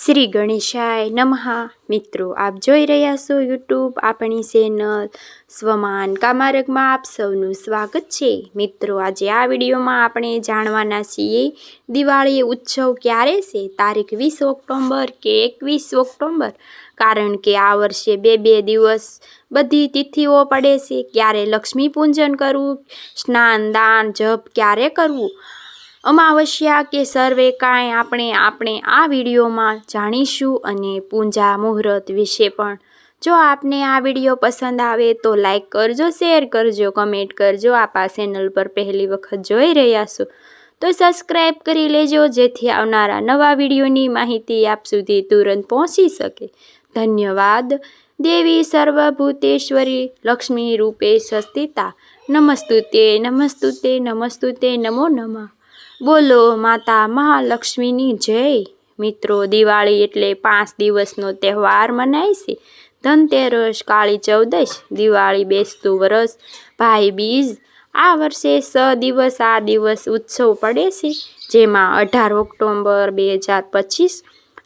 શ્રી ગણેશાય નમઃ. મિત્રો, આપ જોઈ રહ્યા છો યુટ્યુબ આપણી ચેનલ સ્વમાન કામારગમાં આપ સૌનું સ્વાગત છે. મિત્રો, આજે આ વિડીયોમાં આપણે જાણવાના છીએ દિવાળી ઉત્સવ ક્યારે છે, તારીખ 20 ઓક્ટોબર કે 21 ઓક્ટોબર. કારણ કે આ વર્ષે બે દિવસ બધી તિથિઓ પડે છે. ક્યારે લક્ષ્મી પૂજન કરવું, સ્નાન દાન જપ ક્યારે કરવું, અમાવસ્યા કે સર્વે કાંઈ આપણે આ વિડીયોમાં જાણીશું અને પૂજા મુહૂર્ત વિશે પણ. જો આપને આ વિડીયો પસંદ આવે તો લાઈક કરજો, શેર કરજો, કમેન્ટ કરજો. આપ આ ચેનલ પર પહેલી વખત જોઈ રહ્યા છો તો સબસ્ક્રાઈબ કરી લેજો, જેથી આવનારા નવા વિડીયોની માહિતી આપ સુધી તુરંત પહોંચી શકે. ધન્યવાદ. દેવી સર્વભૂતેશ્વરી લક્ષ્મી રૂપે સંસ્થિતા નમસ્તુતે નમસ્તુતે નમસ્તુતે નમો નમઃ. બોલો માતા મહાલક્ષ્મીની જય. મિત્રો, દિવાળી એટલે 5 દિવસનો તહેવાર મનાય છે. ધનતેરસ, કાળી ચૌદશ, દિવાળી, બેસતું વરસ, ભાઈ બીજ. આ વર્ષે 6 દિવસ આ દિવસ ઉત્સવ પડે છે, જેમાં 18 ઓક્ટોબર 2025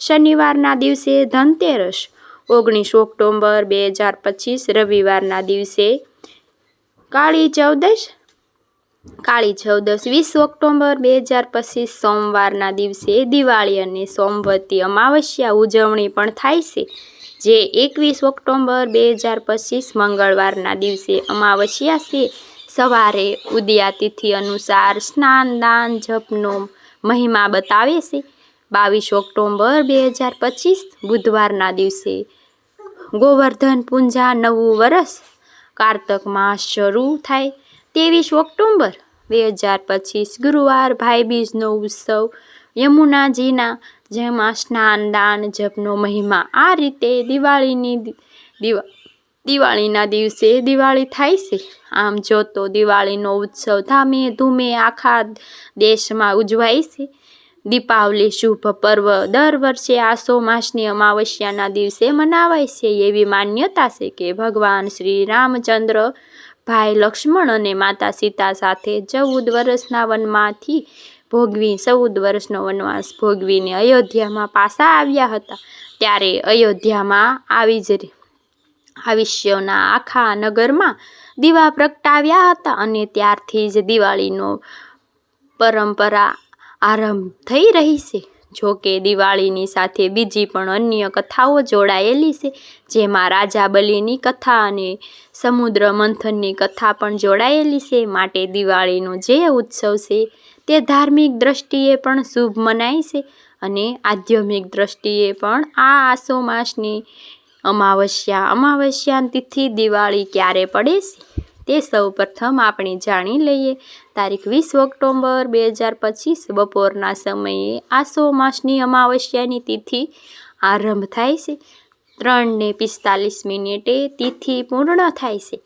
શનિવારના દિવસે ધનતેરસ, 19 ઓક્ટોબર 2025 રવિવારના દિવસે કાળી ચૌદશ, 20 ઓક્ટોબર 2025 સોમવારના દિવસે દિવાળી અને સોમવતી અમાવસ્યા ઉજવણી પણ થાય છે, જે 21 ઓક્ટોબર 2025 મંગળવારના દિવસે અમાવસ્યા છે. સવારે ઉદયાતિથિ અનુસાર સ્નાન દાન જપનો મહિમા બતાવે છે. 22 ઓક્ટોબર 2025 બુધવારના દિવસે ગોવર્ધન પૂજા, નવું વર્ષ કારતક માસ શરૂ થાય. 23 ઓક્ટોબર 2025 ગુરુવાર ભાઈબીજનો ઉત્સવ યમુનાજીના, જેમાં સ્નાન દાન જપનો મહિમા. આ રીતે દિવાળીના દિવસે દિવાળી થાય છે. આમ જો તો દિવાળીનો ઉત્સવ ધામે ધૂમે આખા દેશમાં ઉજવાય છે. દીપાવલી શુભ પર્વ દર વર્ષે આસો માસની અમાવસ્યાના દિવસે મનાવાય છે. એવી માન્યતા છે કે ભગવાન શ્રી રામચંદ્ર ભાઈ લક્ષ્મણ અને માતા સીતા સાથે 14 વર્ષના વનમાંથી 14 વર્ષનો વનવાસ ભોગવીને અયોધ્યામાં પાછા આવ્યા હતા. ત્યારે અયોધ્યામાં વિશ્વના આખા નગરમાં દીવા પ્રગટાવ્યા હતા અને ત્યારથી જ દિવાળીનો પરંપરા આરંભ થઈ રહી છે. જો કે દિવાળીની સાથે બીજી પણ અન્ય કથાઓ જોડાયેલી છે, જેમાં રાજા બલિની કથા અને સમુદ્ર મંથનની કથા પણ જોડાયેલી છે. માટે દિવાળીનો જે ઉત્સવ છે તે ધાર્મિક દ્રષ્ટિએ પણ શુભ મનાય છે અને આધ્યાત્મિક દ્રષ્ટિએ પણ. આ આસો માસની અમાવસ્યાની તિથિ દિવાળી ક્યારે પડે છે તે સૌ પ્રથમ આપણે જાણી લઈએ. તારીખ 20 ઓક્ટોબર 2025 બપોરના સમયે આસો માસની અમાવસ્યાની તિથિ આરંભ થાય છે. 3:45 તિથિ પૂર્ણ થાય છે.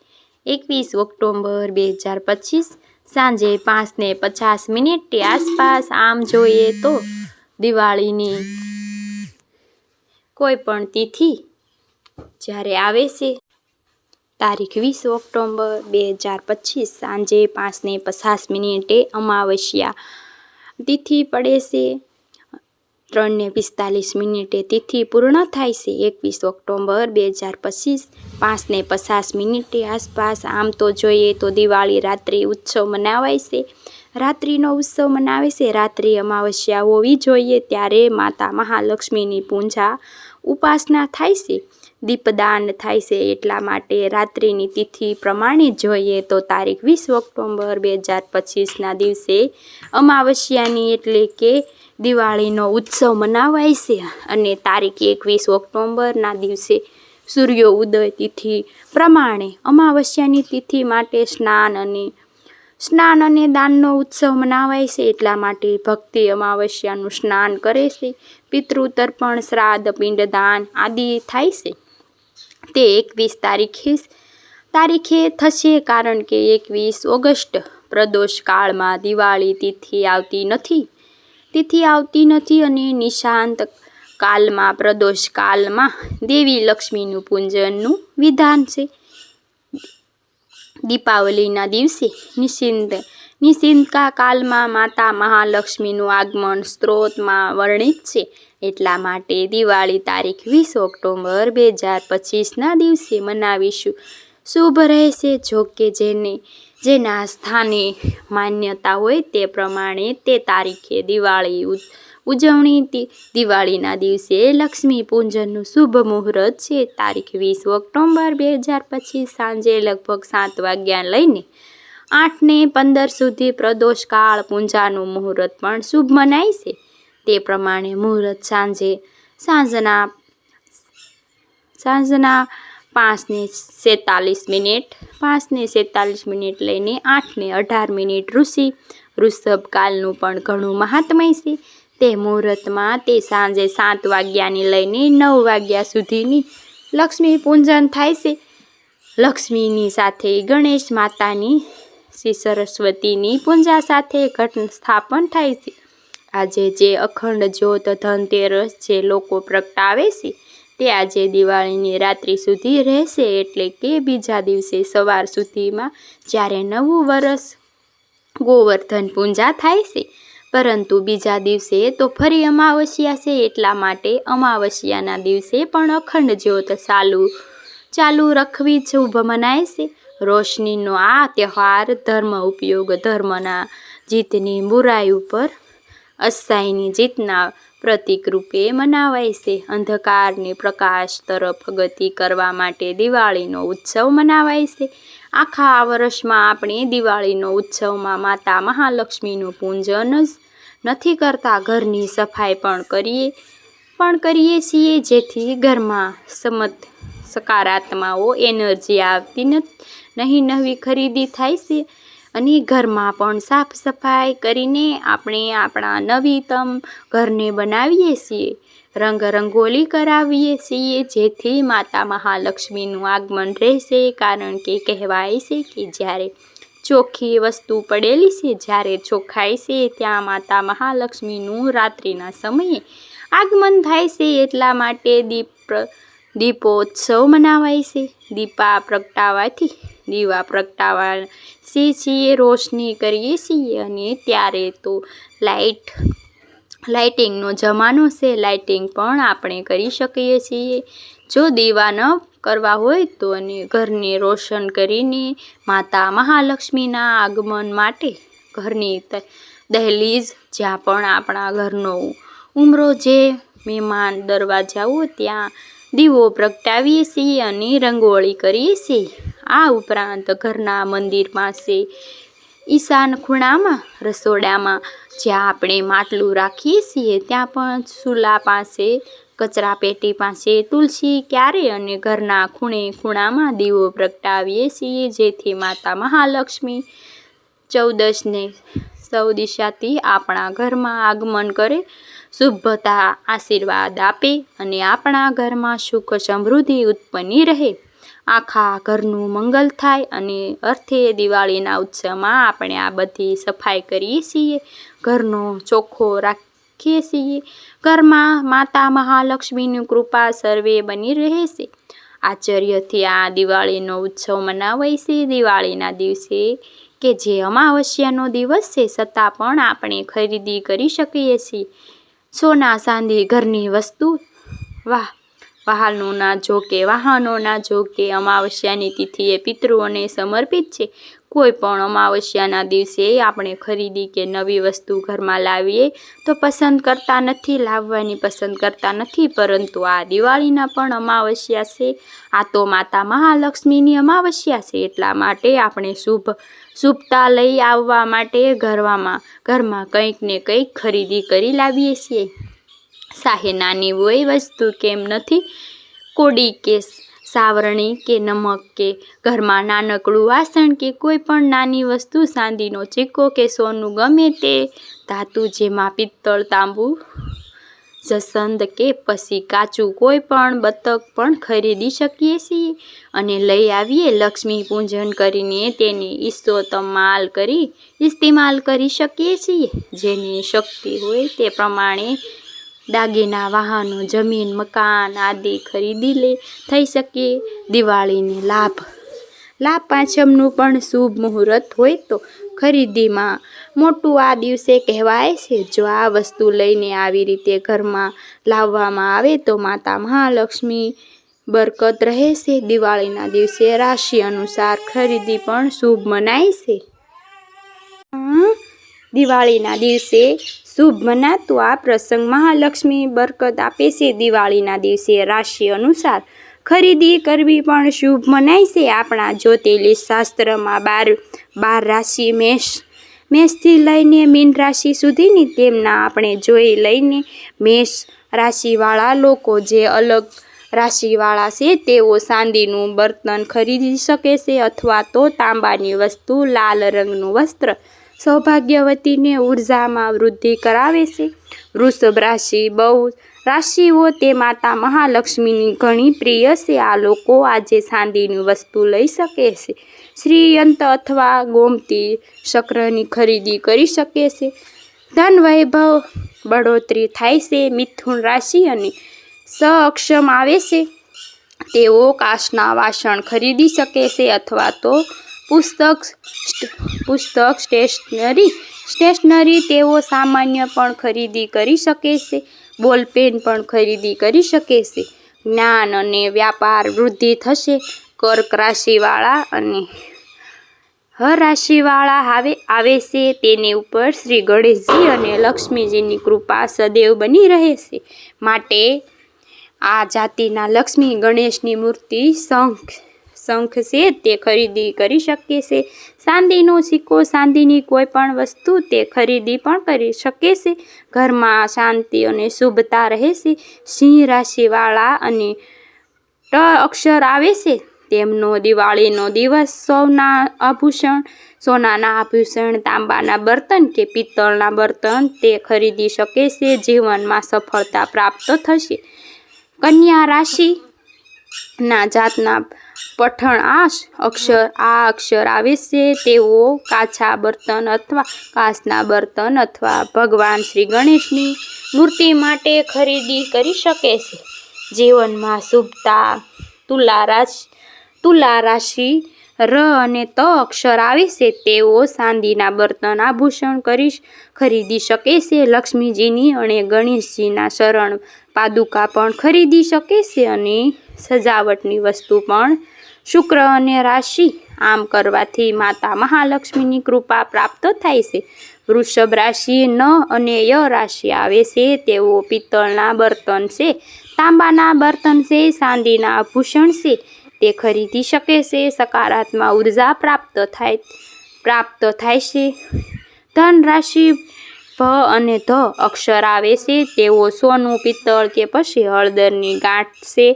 21 ઓક્ટોબર 2025 સાંજે 5:50 આસપાસ. આમ જોઈએ તો દિવાળીની કોઈ પણ તિથિ જ્યારે આવે છે, તારીખ 20 ઓક્ટોબર 2025 સાંજે 5:50 અમાવસ્યા તિથિ પડે છે. 3:45 તિથિ પૂર્ણ થાય છે. 21 ઓક્ટોબર 2025 5:50 આસપાસ. આમ તો જોઈએ તો દિવાળી રાત્રિ ઉત્સવ મનાવાય છે. રાત્રિનો ઉત્સવ મનાવે છે. રાત્રિ અમાવસ્યા હોવી જોઈએ ત્યારે માતા મહાલક્ષ્મીની પૂજા ઉપાસના થાય છે, દીપદાન થાય છે. એટલા માટે રાત્રિની તિથિ પ્રમાણે જોઈએ તો તારીખ 20 ઓક્ટોબર 2025ના દિવસે અમાવસ્યાની એટલે કે દિવાળીનો ઉત્સવ મનાવાય છે અને તારીખ 21 ઓક્ટોબરના દિવસે સૂર્ય ઉદય તિથિ પ્રમાણે અમાવસ્યાની તિથિ માટે સ્નાન અને દાનનો ઉત્સવ મનાવાય છે. એટલા માટે ભક્તિ અમાવસ્યાનું સ્નાન કરે છે. પિતૃ તર્પણ, શ્રાદ્ધ, પિંડદાન આદિ થાય છે. તે 21 તારીખે થશે, કારણ કે 21 ઓગસ્ટ પ્રદોષ કાળમાં દિવાળી તિથિ આવતી નથી અને નિશાંત કાલમાં પ્રદોષ કાલમાં દેવી લક્ષ્મીનું પૂજનનું વિધાન છે. દીપાવલીના દિવસે નિશિંકા કાલમાં માતા મહાલક્ષ્મીનું આગમન સ્ત્રોતમાં વર્ણિત છે. એટલા માટે દિવાળી તારીખ 20 ઓક્ટોબર 2025ના દિવસે મનાવીશું શુભ રહેશે. જોકે જેના સ્થાને માન્યતા હોય તે પ્રમાણે તે તારીખે દિવાળી ઉજવણી દિવાળીના દિવસે લક્ષ્મી પૂજનનું શુભ મુહૂર્ત છે. તારીખ 20 ઓક્ટોબર 2025 સાંજે લગભગ 7 વાગ્યા લઈને 8:15 સુધી પ્રદોષકાળ પૂજાનું મુહૂર્ત પણ શુભ મનાય છે. તે પ્રમાણે મુહૂર્ત સાંજના 5:47 લઈને 8:18 ઋષભ કાલનું પણ ઘણું મહાત્મય છે. તે મુહૂર્તમાં તે સાંજે 7 વાગ્યાની લઈને 9 વાગ્યા સુધીની લક્ષ્મી પૂજન થાય છે. લક્ષ્મીની સાથે ગણેશ માતાની, શ્રી સરસ્વતીની પૂજા સાથે ઘટ સ્થાપન થાય છે. આજે જે અખંડ જ્યોત ધનતેરસ જે લોકો પ્રગટાવે છે તે આજે દિવાળીની રાત્રિ સુધી રહેશે. એટલે કે બીજા દિવસે સવાર સુધીમાં જ્યારે નવું વર્ષ ગોવર્ધન પૂજા થાય છે. પરંતુ બીજા દિવસે તો ફરી અમાવસ્યા છે. એટલા માટે અમાવસ્યાના દિવસે પણ અખંડ જ્યોત ચાલુ રાખવી શુભ મનાય છે. રોશનીનો આ તહેવાર ધર્મ ઉપયોગ, ધર્મના જીતની બુરાઈ ઉપર અસત્યની જીતના પ્રતીક રૂપે મનાવાય છે. અંધકારની પ્રકાશ તરફ ગતિ કરવા માટે દિવાળીનો ઉત્સવ મનાવાય છે. આખા વર્ષમાં આપણે દિવાળીનો ઉત્સવમાં માતા મહાલક્ષ્મીનું પૂજન જ નથી કરતા, ઘરની સફાઈ પણ કરીએ છીએ, જેથી ઘરમાં સકારાત્મક એનર્જી આવતી નહીં. નવી ખરીદી થાય છે અને ઘરમાં પણ સાફ સફાઈ કરીને આપણે આપણા નવીનતમ ઘરને બનાવીએ છીએ, રંગોલી કરાવીએ છીએ, જેથી માતા મહાલક્ષ્મીનું આગમન રહેશે. કારણ કે કહેવાય છે કે જ્યારે ચોખ્ખી વસ્તુ પડેલી છે, જ્યારે ચોખાઈ છે, ત્યાં માતા મહાલક્ષ્મીનું રાત્રિના સમયે આગમન થાય છે. એટલા માટે દીપોત્સવ મનાવાય છે. દીવા પ્રગટાવીએ છીએ, રોશની કરીએ છીએ. અને ત્યારે તો લાઇટિંગનો જમાનો છે, લાઇટિંગ પણ આપણે કરી શકીએ છીએ. જો દીવા ન કરવા હોય તો અને ઘરને રોશન કરીને માતા મહાલક્ષ્મીના આગમન માટે ઘરની દહેલીજ, જ્યાં પણ આપણા ઘરનો ઉમરો જે મહેમાન દરવાજાઓ ત્યાં દીવો પ્રગટાવીએ છીએ અને રંગોળી કરીએ છીએ. આ ઉપરાંત ઘરના મંદિર પાસે, ઈશાન ખૂણામાં, રસોડામાં જ્યાં આપણે માટલું રાખીએ છીએ ત્યાં પણ ચૂલા પાસે, કચરા પેટી પાસે, તુલસી ક્યારે અને ઘરના ખૂણામાં દીવો પ્રગટાવીએ છીએ, જેથી માતા મહાલક્ષ્મી સૌ દિશાથી આપણા ઘરમાં આગમન કરે, શુભતા આશીર્વાદ આપે અને આપણા ઘરમાં સુખ સમૃદ્ધિ ઉત્પન્ન રહે, આખા ઘરનું મંગલ થાય. અને અર્થે દિવાળીના ઉત્સવમાં આપણે આ બધી સફાઈ કરીએ છીએ, ઘરનો ચોખ્ખો રાખીએ છીએ. ઘરમાં માતા મહાલક્ષ્મીની કૃપા સર્વે બની રહે છે. આશ્ચર્યથી આ દિવાળીનો ઉત્સવ મનાવાય છે. દિવાળીના દિવસે કે જે અમાવસ્યાનો દિવસ છે, છતાં પણ આપણે ખરીદી કરી શકીએ છીએ. સોના ચાંદી, ઘરની વસ્તુ, વાહનોના જોકે અમાવસ્યાની તિથિએ પિતૃઓને સમર્પિત છે. કોઈ પણ અમાવસ્યાના દિવસે આપણે ખરીદી કે નવી વસ્તુ ઘરમાં લાવવાની પસંદ કરતા નથી. પરંતુ આ દિવાળીના પણ અમાવસ્યા છે. આ તો માતા મહાલક્ષ્મીની અમાવસ્યા છે. એટલા માટે આપણે શુભતા લઈ આવવા માટે ઘરમાં કંઈક ને કંઈક ખરીદી કરી લાવીએ છીએ. ચાહે નાની હોય વસ્તુ કેમ નથી, કોડી કે સાવરણી કે નમક કે ઘરમાં નાનકડું વાસણ કે કોઈ પણ નાની વસ્તુ, ચાંદીનો સિક્કો કે સોનું, ગમે તે ધાતુ, જેમાં પિત્તળ, તાંબુ, જસંદ કે પછી કાચું કોઈ પણ બતક પણ ખરીદી શકીએ છીએ અને લઈ આવીએ. લક્ષ્મી પૂજન કરીને તેને ઇસ્તેમાલ કરી શકીએ છીએ. જેની શક્તિ હોય તે પ્રમાણે દાગીના, વાહનો, જમીન, મકાન આદિ ખરીદી થઈ શકે. દિવાળીને લાભ પાંચમનું પણ શુભ મુહૂર્ત હોય તો ખરીદીમાં મોટું આ દિવસે કહેવાય છે. જો આ વસ્તુ લઈને આવી રીતે ઘરમાં લાવવામાં આવે તો માતા મહાલક્ષ્મી બરકત રહે છે. દિવાળીના દિવસે રાશિ અનુસાર ખરીદી પણ શુભ મનાય છે. દિવાળીના દિવસે શુભ મનાતું આ પ્રસંગ મહાલક્ષ્મી બરકત આપે છે. દિવાળીના દિવસે રાશિ અનુસાર ખરીદી કરવી પણ શુભ મનાય છે. આપણા જ્યોતિષ શાસ્ત્રમાં 12 રાશિ મેષથી લઈને મીન રાશિ સુધીની તેમના આપણે જોઈ લઈને મેષ રાશિવાળા લોકો જે અલગ રાશિવાળા છે તેઓ ચાંદીનું બર્તન ખરીદી શકે છે અથવા તો તાંબાની વસ્તુ. લાલ રંગનું વસ્ત્ર સૌભાગ્યવતીને ઉર્જામાં વૃદ્ધિ કરાવે છે. વૃષભ રાશિ બહુ રાશિઓ તે માતા મહાલક્ષ્મીની ઘણી પ્રિય છે. આ લોકો આજે ચાંદીની વસ્તુ લઈ શકે છે. શ્રીયંત્ર અથવા ગોમતી ચક્રની ખરીદી કરી શકે છે. ધન વૈભવ બઢોતરી થાય છે. મિથુન રાશિ અને અક્ષમ આવે છે તેઓ કાચના વાસણ ખરીદી શકે છે અથવા તો પુસ્તક સ્ટેશનરી તેઓ સામાન્ય પણ ખરીદી કરી શકે છે. બોલપેન પણ ખરીદી કરી શકે છે. જ્ઞાન અને વ્યાપાર વૃદ્ધિ થશે. કર્ક રાશિવાળા અને રાશિવાળા આવે છે તેની ઉપર શ્રી ગણેશજી અને લક્ષ્મીજીની કૃપા સદૈવ બની રહે છે. માટે આ જાતિના લક્ષ્મી ગણેશની મૂર્તિ શંખ છે તે ખરીદી કરી શકે છે. ચાંદીનો સિક્કો ચાંદીની કોઈ પણ વસ્તુ તે ખરીદી પણ કરી શકે છે. ઘરમાં શાંતિ અને શુભતા રહે છે. સિંહ રાશિવાળા અને અક્ષર આવે છે તેમનો દિવાળીનો દિવસ સોનાના આભૂષણ તાંબાના બર્તન કે પિત્તળના બર્તન તે ખરીદી શકે છે. જીવનમાં સફળતા પ્રાપ્ત થશે. કન્યા રાશિના જાતના પઠણ આ અક્ષર આવે છે તેઓ કાચા બર્તન અથવા કાચના બર્તન અથવા ભગવાન શ્રી ગણેશની મૂર્તિ માટે ખરીદી કરી શકે છે. જીવનમાં શુભતા. તુલા રાશિ ર અને ત અક્ષર આવે છે તેઓ ચાંદીના બર્તન આભૂષણ ખરીદી શકે છે. લક્ષ્મીજીની અને ગણેશજીના શરણ પાદુકા પણ ખરીદી શકે છે અને સજાવટની વસ્તુ પણ. શુક્ર અને રાશિ આમ કરવાથી માતા મહાલક્ષ્મીની કૃપા પ્રાપ્ત થાય છે. વૃષભ રાશિ ન અને ય રાશિ આવે છે તેઓ પિત્તળના બર્તન છે, તાંબાના બર્તન છે, ચાંદીના આભૂષણ છે તે ખરીદી શકે છે. સકારાત્મક ઉર્જા પ્રાપ્ત થાય છે. ધન રાશિ ભ અને ધ અક્ષર આવે છે તેઓ સોનું પિત્તળ કે પછી હળદરની ગાંઠ છે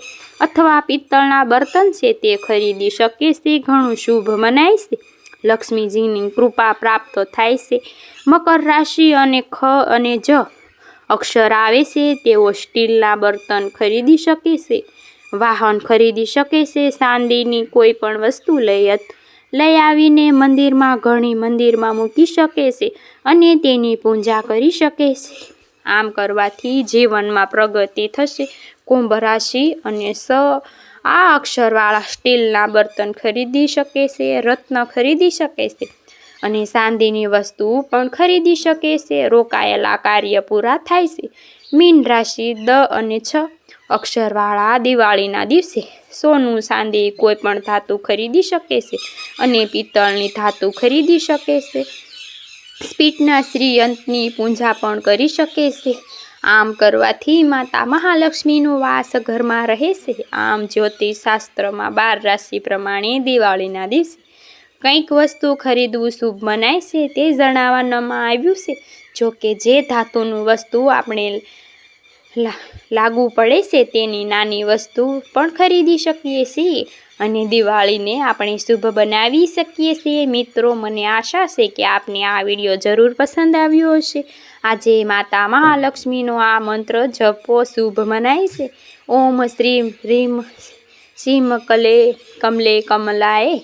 અથવા પિત્તળના બર્તન છે તે ખરીદી શકે છે. ઘણું શુભ મનાય છે. લક્ષ્મીજીની કૃપા પ્રાપ્ત થાય છે. મકર રાશિ અને ખ અને જ અક્ષર આવે છે તેઓ સ્ટીલના બર્તન ખરીદી શકે છે, વાહન ખરીદી શકે છે. ચાંદીની કોઈ પણ વસ્તુ લઈ આવીને મંદિરમાં મૂકી શકે છે અને તેની પૂજા કરી શકે છે. આમ કરવાથી જીવનમાં પ્રગતિ થશે. કુંભ રાશિ અને આ અક્ષરવાળા સ્ટીલના બર્તન ખરીદી શકે છે, રત્ન ખરીદી શકે છે અને ચાંદીની વસ્તુ પણ ખરીદી શકે છે. રોકાયેલા કાર્ય પૂરા થાય છે. મીન રાશિ દ અને છ અક્ષરવાળા દિવાળીના દિવસે સોનું ચાંદી કોઈ પણ ધાતુ ખરીદી શકે છે અને પિત્તળની ધાતુ ખરીદી શકે છે. સ્પીટના શ્રીયંત્રની પૂજા પણ કરી શકે છે. આમ કરવાથી માતા મહાલક્ષ્મીનો વાસ ઘરમાં રહે છે. આમ જ્યોતિષ શાસ્ત્રમાં 12 રાશિ પ્રમાણે દિવાળીના દિવસે કંઈક વસ્તુ ખરીદવું શુભ મનાય છે તે જણાવવામાં આવ્યું છે. જો કે જે ધાતુનું વસ્તુ આપણે લાગુ પડે છે તેની નાની વસ્તુ પણ ખરીદી શકીએ છીએ અને દિવાળીને આપણે શુભ બનાવી શકીએ છીએ. મિત્રો, મને આશા છે કે આપને આ વિડીયો જરૂર પસંદ આવ્યો હશે. આજે માતા મહાલક્ષ્મીનો આ મંત્ર જપો શુભ મનાય છે. ઓમ શ્રીમ હ્રીમ શ્રીમ કમલે કમલાય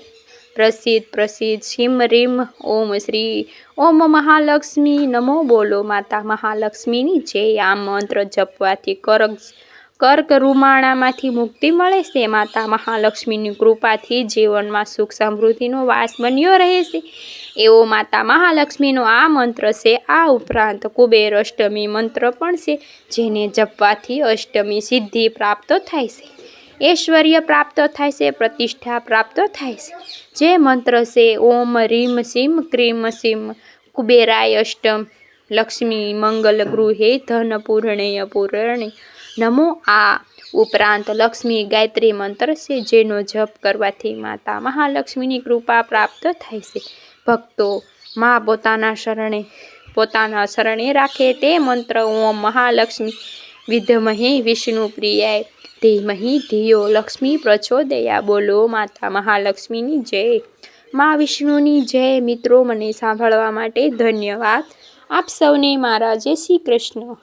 પ્રસિદ્ધ શ્રીમ રીમ ઓમ મહાલક્ષ્મી નમો. બોલો માતા મહાલક્ષ્મીની જય. આ મંત્ર જપવાથી કર્ક રૂમાણામાંથી મુક્તિ મળે છે। માતા મહાલક્ષ્મીની કૃપાથી જીવનમાં સુખ સમૃદ્ધિનો વાસ બન્યો રહે છે એવો માતા મહાલક્ષ્મીનો આ મંત્ર છે। આ ઉપરાંત કુબેર અષ્ટમી મંત્ર પણ છે, જેને જપવાથી અષ્ટમી સિદ્ધિ પ્રાપ્ત થાય છે, ઐશ્વર્ય પ્રાપ્ત થાય છે, પ્રતિષ્ઠા પ્રાપ્ત થાય છે। જે મંત્ર છે ઓમ રીમ સીમ ક્રીમ સીમ કુબેરાય અષ્ટમ લક્ષ્મી મંગલ ગૃહે ધન પૂર્ણેય પૂર્ણે નમો। આ ઉપરાંત લક્ષ્મી ગાયત્રી મંત્ર છે, જેનો જપ કરવાથી માતા મહાલક્ષ્મીની કૃપા પ્રાપ્ત થાય છે। ભક્તો માં પોતાના શરણે રાખે તે મંત્ર ઓમ મહાલક્ષ્મી વિદ્મહે વિષ્ણુ પ્રિયાય ધીમહિ ધિયો લક્ષ્મી પ્રચોદયા। બોલો માતા મહાલક્ષ્મીની જય, મા વિષ્ણુની જય। મિત્રો, મને સાંભળવા માટે ધન્યવાદ। આપ સૌને મારા જય શ્રી કૃષ્ણ।